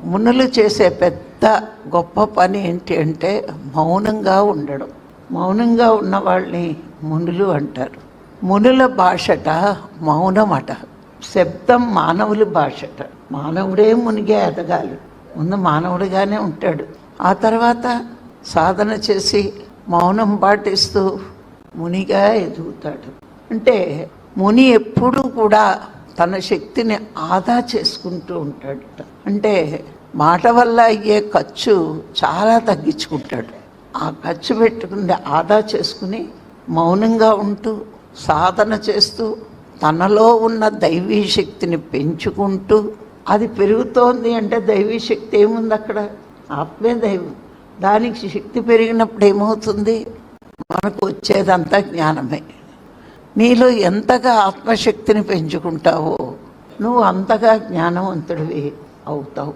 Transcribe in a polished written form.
మునులు చేసే పెద్ద గొప్ప పని ఏంటి అంటే మౌనంగా ఉండడం. మౌనంగా ఉన్న వాళ్ళని మునులు అంటారు. మునుల భాషట మౌనమట. శబ్దం మానవుల భాషట. మానవుడే మునిగే ఎదగాలి. ముందు మానవుడిగానే ఉంటాడు. ఆ తర్వాత సాధన చేసి మౌనం పాటిస్తూ మునిగా ఎదుగుతాడు. అంటే ముని ఎప్పుడూ కూడా తన శక్తిని ఆదా చేసుకుంటూ ఉంటాడట. అంటే మాట వల్ల అయ్యే ఖర్చు చాలా తగ్గించుకుంటాడు. ఆ ఖర్చు పెట్టుకుని ఆదా చేసుకుని మౌనంగా ఉంటూ సాధన చేస్తూ తనలో ఉన్న దైవీ శక్తిని పెంచుకుంటూ, అది పెరుగుతోంది అంటే దైవీ శక్తి ఏముంది అక్కడ? ఆత్మే దైవం. దానికి శక్తి పెరిగినప్పుడు ఏమవుతుంది? మనకు వచ్చేదంతా జ్ఞానమే. నీలో ఎంతగా ఆత్మశక్తిని పెంచుకుంటావో నువ్వు అంతగా జ్ఞానవంతుడివి అవుతావు.